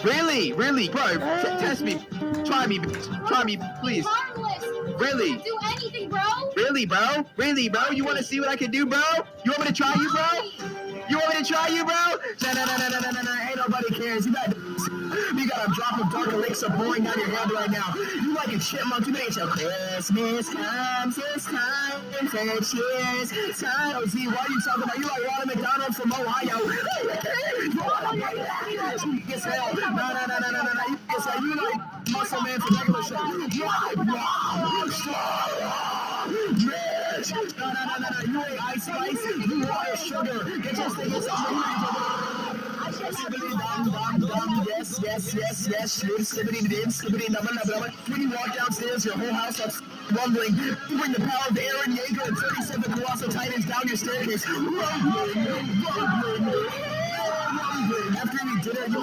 Really? Really? Bro, test me. Try me, please. Harmless. Really? Can't do anything, bro. Really, bro? Really, bro? You want to see what I can do, bro? You want me to try you, bro? You want me to try you, bro? No. Ain't nobody cares. You got a drop of dark elixir pouring down your head right now. You like a chipmunk. You made your Christmas comes. It's time for cheers. Time. Oh, see, what are you talking about? You like Ronald McDonald from Ohio. Yes, hell. No. Yes, hell. You like Muscle Man from regular show. No. You ain't Ice Spice. You are sugar. Get your thing inside. Yes. When you walk downstairs, your whole house starts rumbling. You bring the power of Aaron Yeager and 37 Colossal Titans down your staircase. Rumbling. After you did it, you